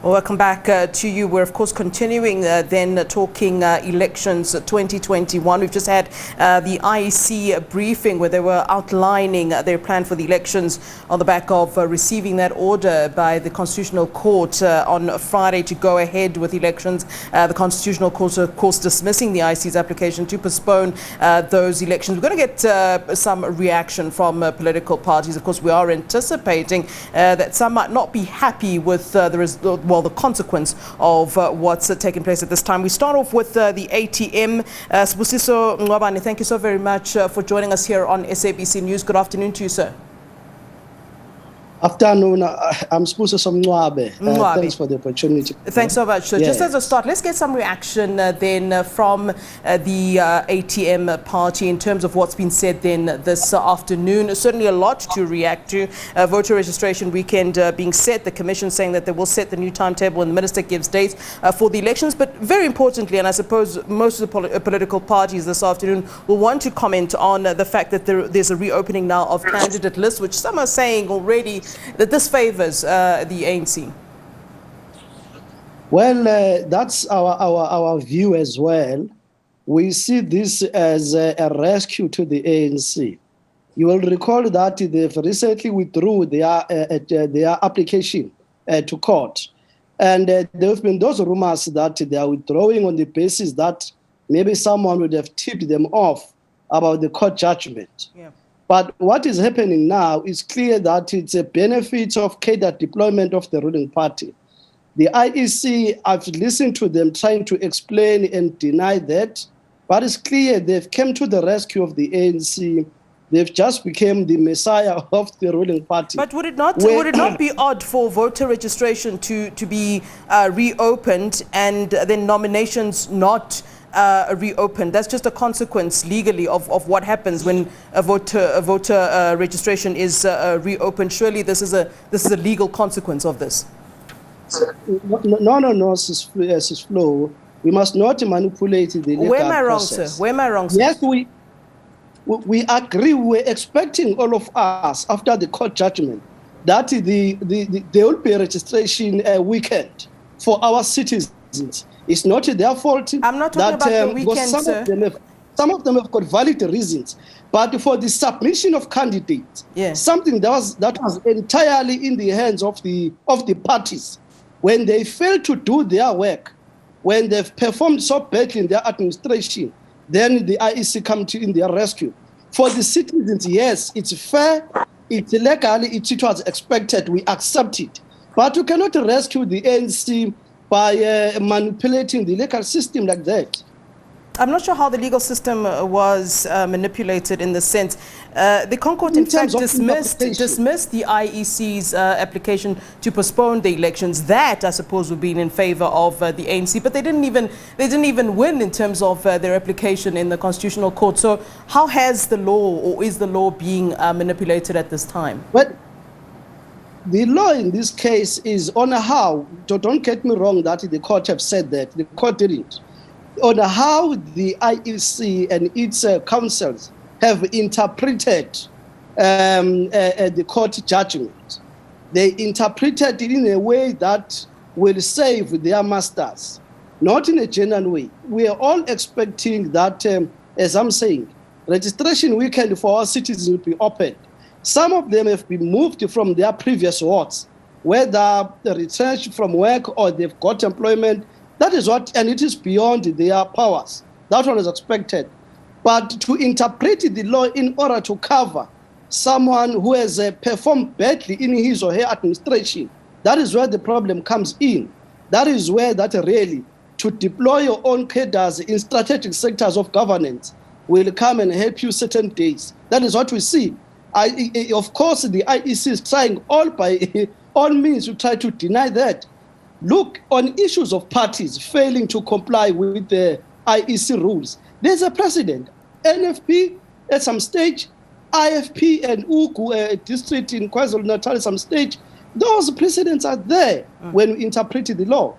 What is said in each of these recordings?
Well, welcome back to you. We're, of course, continuing then talking elections 2021. We've just had the IEC briefing where they were outlining their plan for the elections on the back of receiving that order by the Constitutional Court on Friday to go ahead with elections. The Constitutional Court, of course, dismissing the IEC's application to postpone those elections. We're going to get some reaction from political parties. Of course, we are anticipating that some might not be happy with the consequence of what's taking place at this time. We start off with the ATM. Sbusiso Ngwabane, thank you so very much for joining us here on SABC News. Good afternoon to you, sir. Afternoon, I'm Sbusiso Ngwabe. Thanks for the opportunity. Thanks so much. So just as a start, let's get some reaction then from the ATM party in terms of what's been said then this afternoon. Certainly a lot to react to. Voter registration weekend being set, the commission saying that they will set the new timetable and the minister gives dates for the elections. But very importantly, and I suppose most of the political parties this afternoon will want to comment on the fact that there's a reopening now of candidate lists, which some are saying already that this favors the ANC. Well, that's our view as well. We see this as a rescue to the ANC. You will recall that they've recently withdrew their application to court. And there have been those rumors that they are withdrawing on the basis that maybe someone would have tipped them off about the court judgment. Yeah. But what is happening now is clear that it's a benefit of cadre deployment of the ruling party. The IEC, I've listened to them trying to explain and deny that, but it's clear they've come to the rescue of the ANC. They've just become the messiah of the ruling party. But would it not be odd for voter registration to be reopened and then nominations not reopened? That's just a consequence legally of what happens when a voter registration is reopened. Surely this is a legal consequence of this. No, Sis Flo. We must not manipulate the legal process. Where am I wrong, sir? Where am I wrong, sir? Yes, we agree. We're expecting, all of us, after the court judgment, that there will be a registration weekend for our citizens. It's not their fault. I'm not talking about the weekend, sir. Some of them have got valid reasons. But for the submission of candidates, something that was entirely in the hands of the parties, when they fail to do their work, when they've performed so badly in their administration, then the IEC come in their rescue. For the citizens, yes, it's fair, it's legal, it was expected, we accept it. But you cannot rescue the ANC by manipulating the legal system like that. I'm not sure how the legal system was manipulated in the sense. The Concourt, in fact, dismissed the IEC's application to postpone the elections. That, I suppose, would be in favor of the ANC. But they didn't even win in terms of their application in the Constitutional Court. So how has the law, or is the law being manipulated at this time? But the law in this case is on how, don't get me wrong that the court have said that, the court didn't, on how the IEC and its councils have interpreted the court judgment. They interpreted it in a way that will save their masters, not in a genuine way. We are all expecting that, as I'm saying, registration weekend for our citizens will be opened. Some of them have been moved from their previous wards, whether they're retrenched from work or they've got employment. That is what, and it is beyond their powers. That one is expected. But to interpret the law in order to cover someone who has performed badly in his or her administration, that is where the problem comes in. That is where that really, to deploy your own cadres in strategic sectors of governance will come and help you certain days. That is what we see. Of course, the IEC is trying by all means to try to deny that. Look, on issues of parties failing to comply with the IEC rules, there's a precedent. NFP at some stage, IFP and Uku district in KwaZulu-Natal at some stage, those precedents are there when we interpret the law.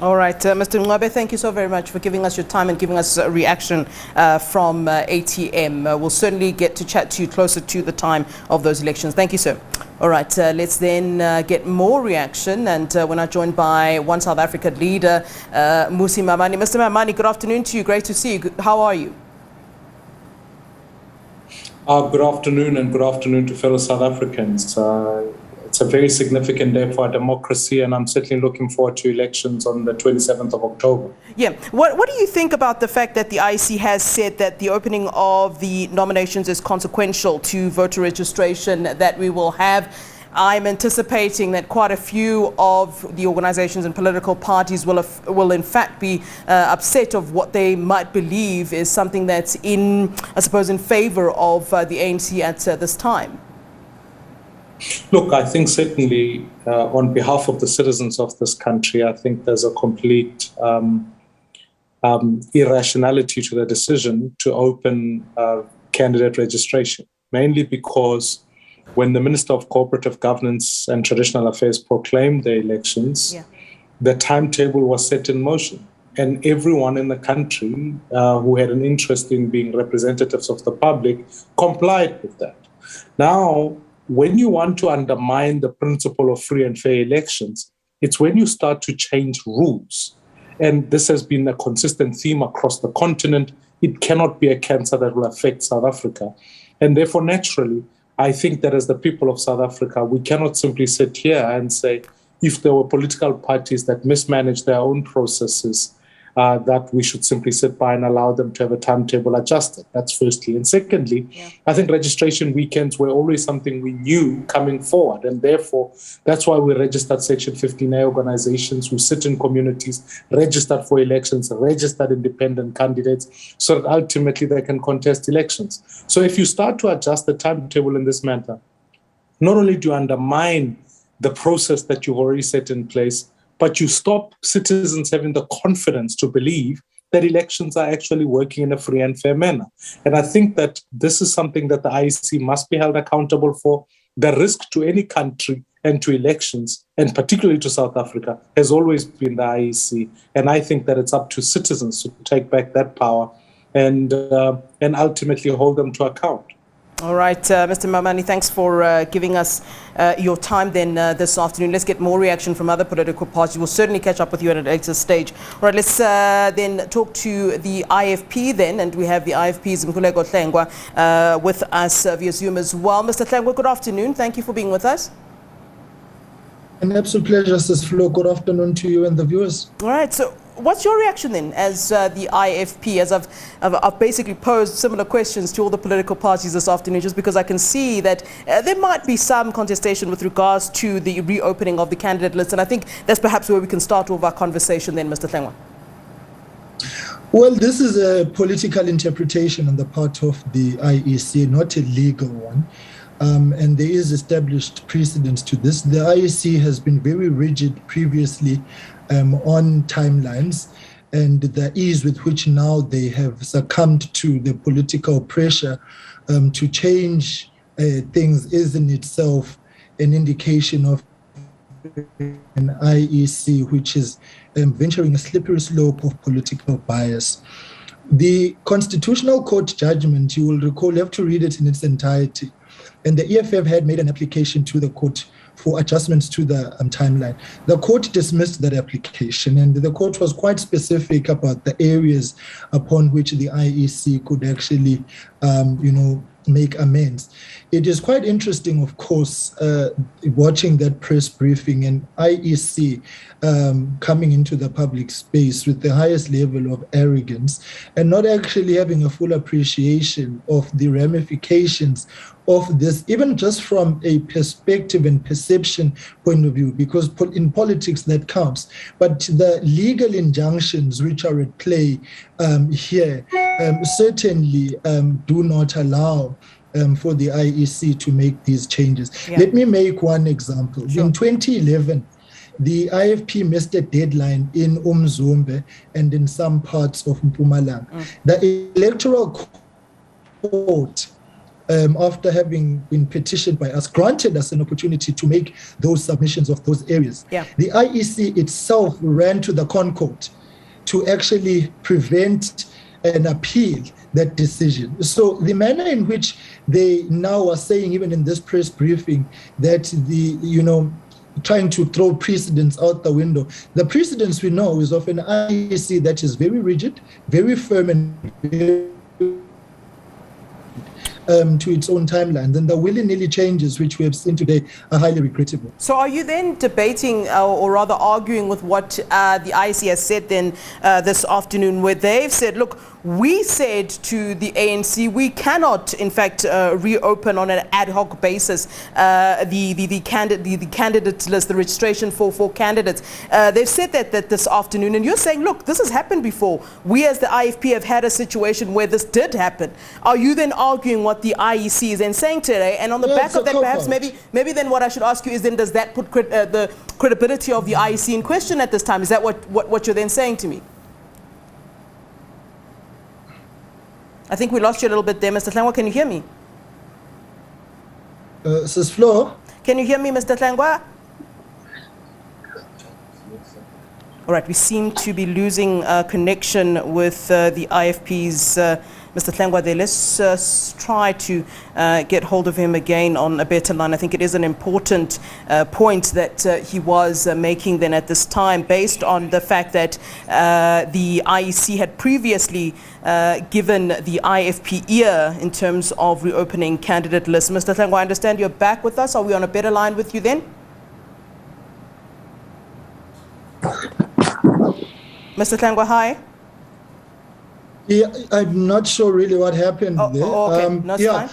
All right, Mr. Ngwabe, thank you so very much for giving us your time and giving us a reaction from ATM. We'll certainly get to chat to you closer to the time of those elections. Thank you, sir. All right, let's then get more reaction. And we're now joined by One South Africa leader, Musi Mamani. Mr. Mamani, good afternoon to you. Great to see you. How are you? Good afternoon, and good afternoon to fellow South Africans. It's a very significant day for our democracy, and I'm certainly looking forward to elections on the 27th of October. Yeah. What do you think about the fact that the IEC has said that the opening of the nominations is consequential to voter registration that we will have? I'm anticipating that quite a few of the organizations and political parties will in fact be upset of what they might believe is something that's in favor of the ANC at this time. Look, I think certainly on behalf of the citizens of this country, I think there's a complete irrationality to the decision to open candidate registration, mainly because when the Minister of Cooperative Governance and Traditional Affairs proclaimed the elections, the timetable was set in motion. And everyone in the country who had an interest in being representatives of the public complied with that. Now, when you want to undermine the principle of free and fair elections, it's when you start to change rules. And this has been a consistent theme across the continent. It cannot be a cancer that will affect South Africa. And therefore, naturally, I think that as the people of South Africa, we cannot simply sit here and say, if there were political parties that mismanage their own processes, that we should simply sit by and allow them to have a timetable adjusted. That's firstly. And secondly, I think registration weekends were always something we knew coming forward. And therefore, that's why we registered Section 15A organizations who sit in communities, registered for elections, registered independent candidates, so that ultimately they can contest elections. So if you start to adjust the timetable in this manner, not only do you undermine the process that you've already set in place, but you stop citizens having the confidence to believe that elections are actually working in a free and fair manner. And I think that this is something that the IEC must be held accountable for. The risk to any country and to elections, and particularly to South Africa, has always been the IEC. And I think that it's up to citizens to take back that power and ultimately hold them to account. All right, Mr. Mamani, thanks for giving us your time then this afternoon. Let's get more reaction from other political parties. We'll certainly catch up with you at a later stage. All right, let's then talk to the IFP then, and we have the IFP's Mkhuleko Hlengwa with us via Zoom as well. Mr. Hlengwa, good afternoon. Thank you for being with us. An absolute pleasure, Sis Flo. Good afternoon to you and the viewers. All right, so what's your reaction then as the IFP, as I've basically posed similar questions to all the political parties this afternoon, just because I can see that there might be some contestation with regards to the reopening of the candidate list, and I think that's perhaps where we can start off our conversation then, Mr. Hlengwa. Well, this is a political interpretation on the part of the IEC, not a legal one. And there is established precedence to this. The IEC has been very rigid previously on timelines, and the ease with which now they have succumbed to the political pressure to change things is in itself an indication of an IEC which is venturing a slippery slope of political bias. The Constitutional Court judgment, you will recall, you have to read it in its entirety. And the EFF had made an application to the court for adjustments to the timeline. The court dismissed that application, and the court was quite specific about the areas upon which the IEC could actually, make amends. It is quite interesting, of course, watching that press briefing and IEC coming into the public space with the highest level of arrogance and not actually having a full appreciation of the ramifications of this, even just from a perspective and perception point of view, because in politics that counts. But the legal injunctions which are at play here certainly do not allow for the IEC to make these changes. Yeah. Let me make one example. Sure. In 2011, the IFP missed a deadline in Umzumbe and in some parts of Mpumalanga. The Electoral Court after having been petitioned by us, granted us an opportunity to make those submissions of those areas. Yeah. The IEC itself ran to the ConCourt to actually prevent and appeal that decision. So the manner in which they now are saying, even in this press briefing, that trying to throw precedents out the window. The precedents we know is of an IEC that is very rigid, very firm, and very to its own timeline. Then the willy-nilly changes which we have seen today are highly regrettable. So are you then debating or rather arguing with what the IEC has said then this afternoon, where they've said, look, we said to the ANC we cannot in fact reopen on an ad hoc basis the candidate list, the registration for candidates. They've said that this afternoon, and you're saying, look, this has happened before. We as the IFP have had a situation where this did happen. Are you then arguing what the IEC is then saying today? And on the back of that, perhaps maybe then what I should ask you is then, does that put the credibility of the IEC in question at this time? Is that what you're then saying to me? I think we lost you a little bit there, Mr. Tlangwa. Can you hear me? Sis Flo? Can you hear me, Mr. Tlangwa? All right, we seem to be losing connection with the IFP's Mr. Tlangwa there. Let's try to get hold of him again on a better line. I think it is an important point that he was making then at this time, based on the fact that the IEC had previously given the IFP ear in terms of reopening candidate lists. Mr. Tlangwa, I understand you're back with us. Are we on a better line with you then? Mr. Tlangwa, hi. Yeah, I'm not sure really what happened there. Okay, that's fine.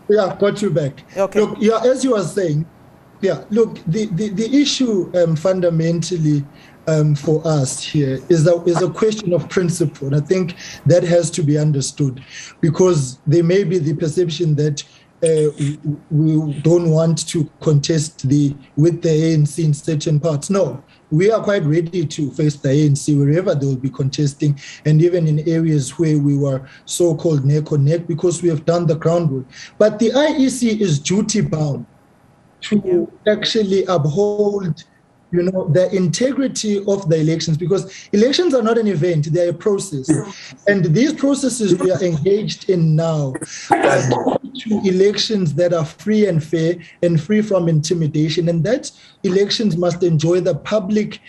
Yeah, got you back. Okay. Look, yeah, as you were saying, yeah, look, the issue fundamentally for us here is a question of principle. And I think that has to be understood, because there may be the perception that we don't want to contest with the ANC in certain parts. No, we are quite ready to face the ANC wherever they will be contesting, and even in areas where we were so-called neck or neck, because we have done the groundwork. But the IEC is duty-bound to actually uphold the integrity of the elections, because elections are not an event, they are a process. And these processes we are engaged in now are to elections that are free and fair and free from intimidation. And that elections must enjoy the public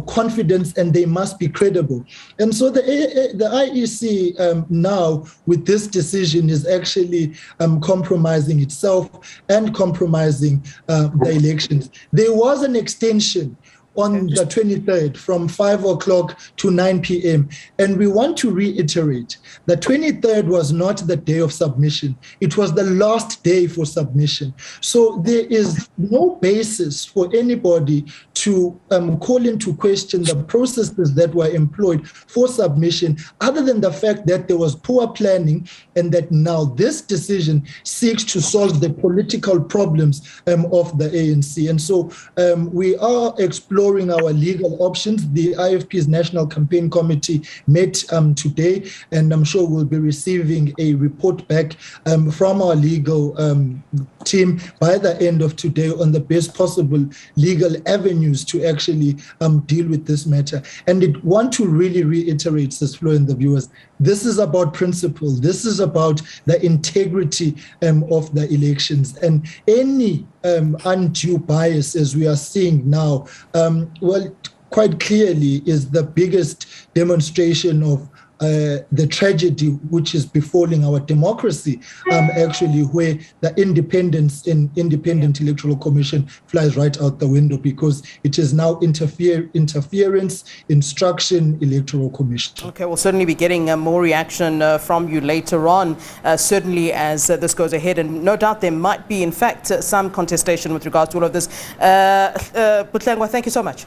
confidence, and they must be credible. And so the IEC now with this decision is actually compromising itself and compromising the elections. There was an extension on the 23rd from 5 o'clock to 9 p.m. And we want to reiterate the 23rd was not the day of submission. It was the last day for submission. So there is no basis for anybody to call into question the processes that were employed for submission, other than the fact that there was poor planning, and that now this decision seeks to solve the political problems of the ANC. And so we are exploring our legal options. The IFP's National Campaign Committee met today, and I'm sure we'll be receiving a report back from our legal team by the end of today on the best possible legal avenues to actually deal with this matter. And I want to really reiterate, Sis Flo and the viewers, this is about principle. This is about the integrity of the elections, and any undue bias, as we are seeing now, quite clearly is the biggest demonstration of the tragedy which is befalling our democracy, actually, where the independent electoral commission flies right out the window, because it is now interference, instruction, electoral commission. Okay, we'll certainly be getting more reaction from you later on, certainly as this goes ahead, and no doubt there might be, in fact, some contestation with regards to all of this. Butlengwa, thank you so much.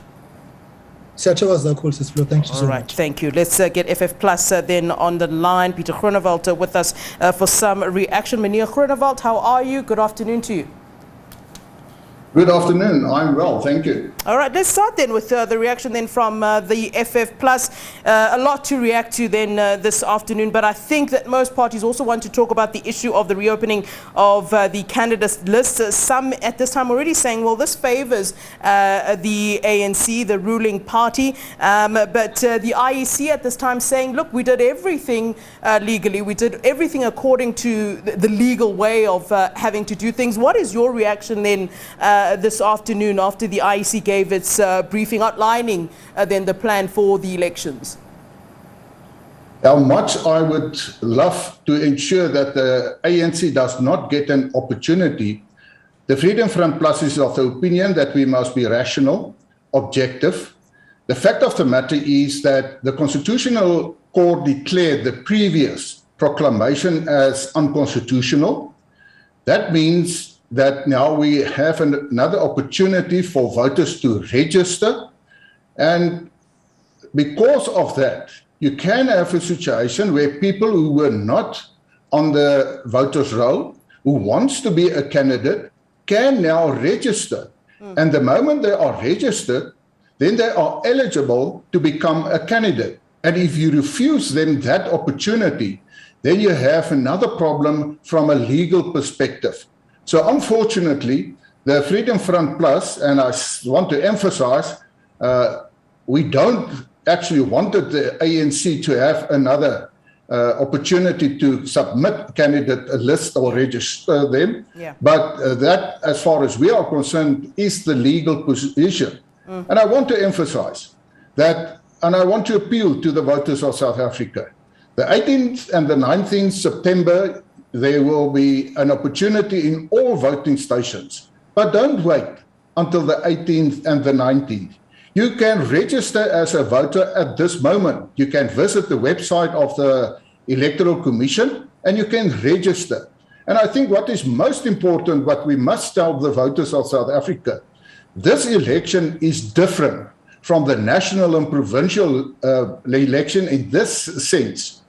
Thank you so much. All right, thank you. Let's get FF Plus then on the line. Peter Groenewald with us for some reaction. Meneer Groenewald, how are you? Good afternoon to you. Good afternoon. I'm well, thank you. All right, let's start then with the reaction then from the FF Plus. A lot to react to then this afternoon, but I think that most parties also want to talk about the issue of the reopening of the candidates list. Some at this time already saying, well, this favors the ANC, the ruling party, but the IEC at this time saying, look, we did everything legally. We did everything according to the legal way of having to do things. What is your reaction then this afternoon after the IEC gave its briefing outlining then the plan for the elections? How much I would love to ensure that the ANC does not get an opportunity. The Freedom Front Plus is of the opinion that we must be rational, objective. The fact of the matter is that the Constitutional Court declared the previous proclamation as unconstitutional. That means that now we have another opportunity for voters to register. And because of that, you can have a situation where people who were not on the voters' roll, who wants to be a candidate, can now register. And the moment they are registered, then they are eligible to become a candidate. And if you refuse them that opportunity, then you have another problem from a legal perspective. So unfortunately, the Freedom Front Plus, and I want to emphasize, we don't actually wanted the ANC to have another opportunity to submit candidate list or register them. Yeah. But that, as far as we are concerned, is the legal position. And I want to emphasize that, and I want to appeal to the voters of South Africa. The 18th and the 19th September, there will be an opportunity in all voting stations. But don't wait until the 18th and the 19th. You can register as a voter at this moment. You can visit the website of the Electoral Commission and you can register. And I think what is most important, what we must tell the voters of South Africa, this election is different from the national and provincial election in this sense.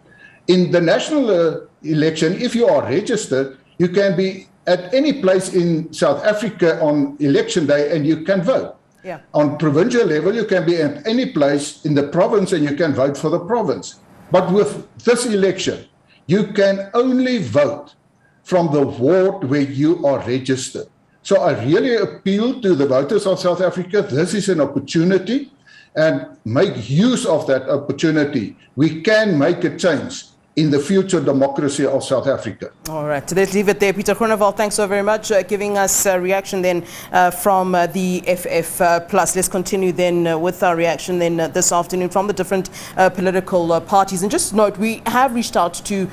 In the national election, if you are registered, you can be at any place in South Africa on election day and you can vote. Yeah. On provincial level, you can be at any place in the province and you can vote for the province. But with this election, you can only vote from the ward where you are registered. So I really appeal to the voters of South Africa. This is an opportunity, and make use of that opportunity. We can make a change in the future democracy of South Africa. All right, let's leave it there. Peter Groenewald, thanks so very much giving us a reaction then from the FF Plus. Let's continue then with our reaction then this afternoon from the different political parties. And just note, we have reached out to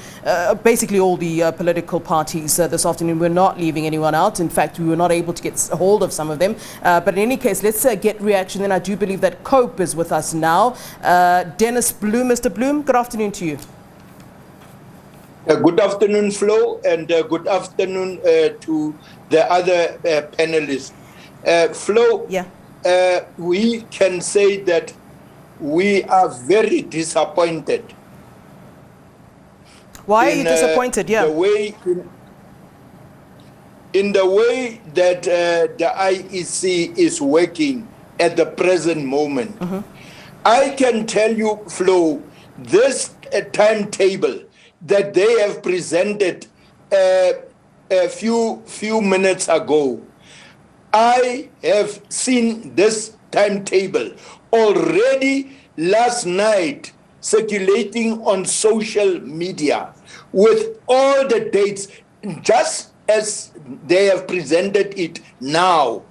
basically all the political parties this afternoon. We're not leaving anyone out. In fact, we were not able to get a hold of some of them. But in any case, let's get reaction. Then I do believe that Cope is with us now. Dennis Bloom. Mr. Bloom, good afternoon to you. Good afternoon, Flo, and good afternoon to the other panelists. Flo, yeah. We can say that we are very disappointed. Why are you disappointed? Yeah. In the way that the IEC is working at the present moment. Mm-hmm. I can tell you, Flo, this timetable that they have presented a few minutes ago. I have seen this timetable already last night circulating on social media with all the dates, just as they have presented it now.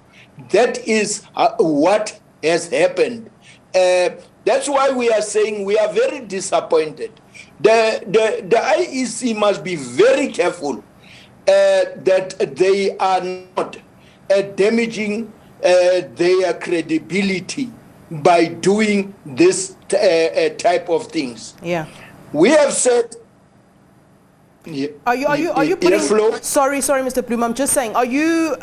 That is what has happened. That's why we are saying we are very disappointed. The IEC must be very careful that they are not damaging their credibility by doing this type of things. Yeah, we have said Yeah. Are you putting? Flo? Sorry, Mr. Bloom. I'm just saying. Are you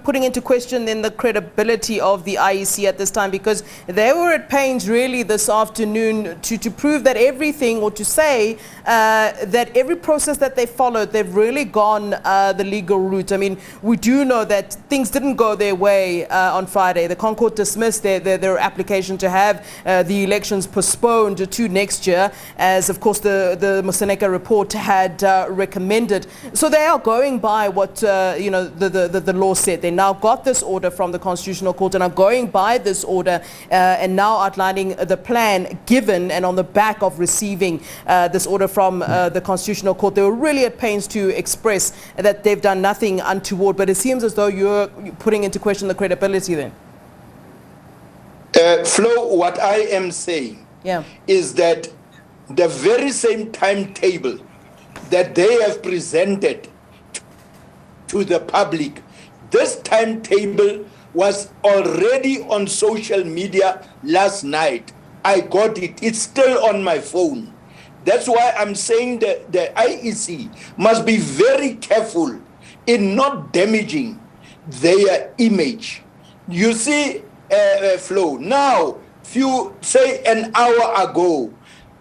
putting into question then the credibility of the IEC at this time, because they were at pains really this afternoon to prove that everything, or to say that every process that they followed, they've really gone the legal route. I mean, we do know that things didn't go their way on Friday. The Concord dismissed their application to have the elections postponed to next year, as of course the Moseneka report had recommended. So they are going by what the law said. They now got this order from the Constitutional Court and are going by this order and now outlining the plan given, and on the back of receiving this order from the Constitutional Court. They were really at pains to express that they've done nothing untoward, but it seems as though you're putting into question the credibility then. Flo, what I am saying is that the very same timetable that they have presented to the public, this timetable was already on social media last night. I got it. It's still on my phone. That's why I'm saying that the IEC must be very careful in not damaging their image. You see, Flo, now, say an hour ago,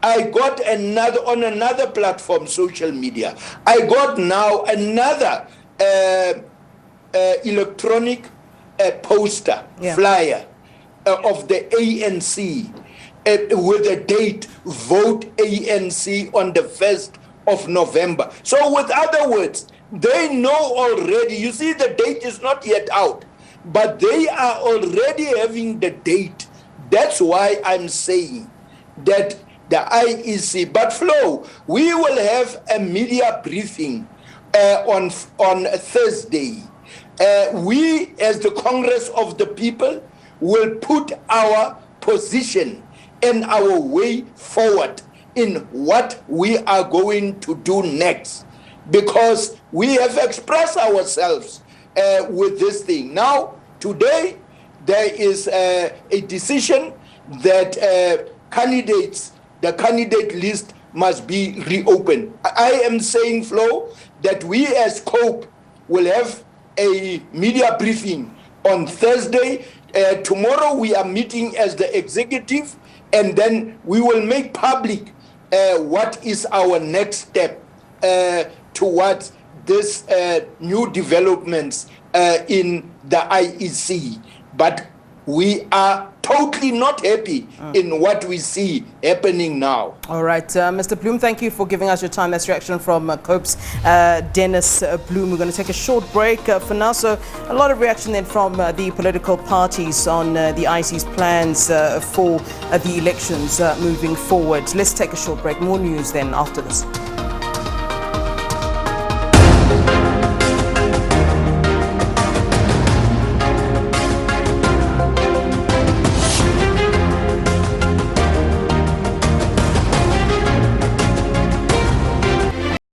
I got on another platform, social media, I got now another electronic poster, flyer of the ANC with the date, vote ANC on the 1st of November. So with other words, they know already, you see the date is not yet out, but they are already having the date. That's why I'm saying that the IEC, but Flo, we will have a media briefing on Thursday. We, as the Congress of the People, will put our position and our way forward in what we are going to do next, because we have expressed ourselves with this thing. Now, today, there is a decision that the candidate list must be reopened. I am saying, Flo, that we as COPE will have a media briefing on Thursday. Tomorrow we are meeting as the executive, and then we will make public what is our next step towards this new developments in the IEC. But we are totally not happy in what we see happening now. All right, Mr. Bloom, thank you for giving us your time. That's reaction from COPE's Dennis Bloom. We're going to take a short break for now. So a lot of reaction then from the political parties on the IEC's plans for the elections moving forward. Let's take a short break. More news then after this.